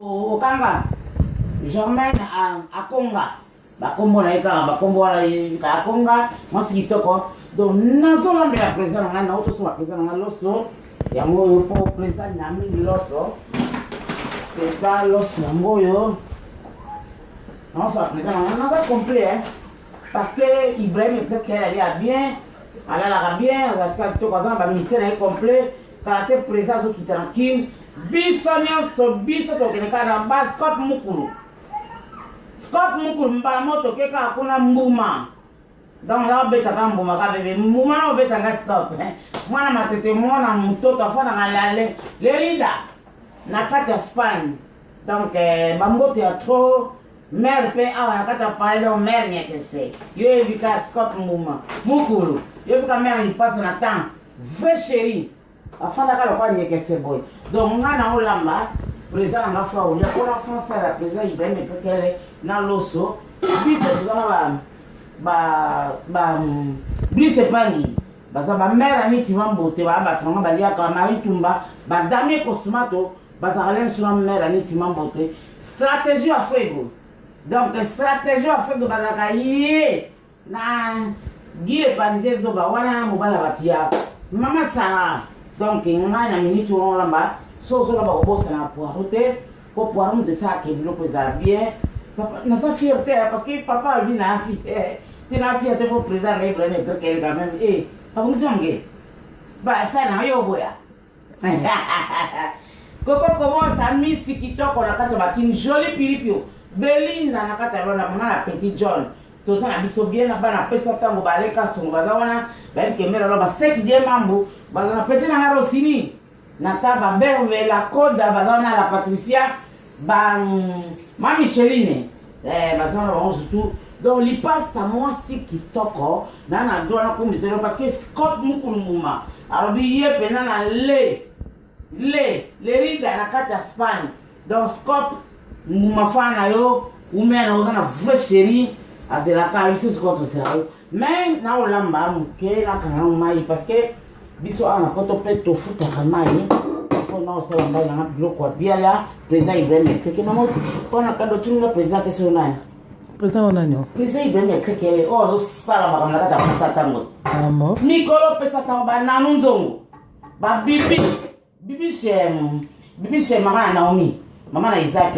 Okanga Germaine à Conga bakombo na eka bakombo na Conga mwasi kitoko donc nazolamba ya président nga na otoso président nga loso yango po président na mingi loso président loso yango yo non ça président nga na complet parce que Ibrahim était qu'elle allait bien elle a bien parce que tout comme ba ministère est complet caractère président zo qui tranquille biso to keneka na bas Scott mukulu mbala moto keka hakuna mbuma donc la beta kama mbuma ka bebe mbuma na beta nga stop mwana matete mwana mtoto afana ngalale lerida na kati ya Spagne donc bambote ya trop mère pe awa na kati ya parler mère nyekese yo evika Scott mbuma mukulu yo evika mère ni passe na temps vrai chéri afanda kala kwa nyekese boy donc ngana olamba président nga fa olia pour la France la président Ibrahim Pekele na loso biso tuzana ba brise pangi baza ba mère ni timambote ba batonga balia ka mari tumba ba dame kosumato baza ralen sur mère ni timambote stratégie à fego donc stratégie à fego baza ka yé na gile panize zo ba wana mobala batia mama Sarah donc ngana na minute on lamba so la ba bossa na poireauté pour pouvoir nous de ça que nous présente bien papa na sa fierté parce que papa lui na fierté tu na fierté pour présenter Ibrahim Pekele quand même pas vous songe ba ça na yo boya koko commence à misi kitoko na kati ba kin joli pilipio Belinda na kati na mona petit John to ça na biso bien na bana pesa tango baleka songo bazawana ba kemera lo ba seki je mambo ba na petit na haro sini Nata ba berve la coda bazana la Patricia ba ma Micheline bazana ba surtout donc li passe à moi si kitoko na doa na kumisero parce que Scott mukulumuma alors biye pena na le rida na kata Spagne donc Scott mumafana yo umena na vrai chéri azela ka ici Scott sérieux mais na olamba muke na kana mai parce que biso ana koto pe to futa kama yi ko na osta wanda na bloko bia la président Ibrahim Pekele mamo kona kando tunga président tesonani Président onanyo président Ibrahim Pekele o zo sala ba kamla kata pasa tango amo mikolo pesa tango ba nanu nzongo ba bibi shem mama na Naomi mama na Isaac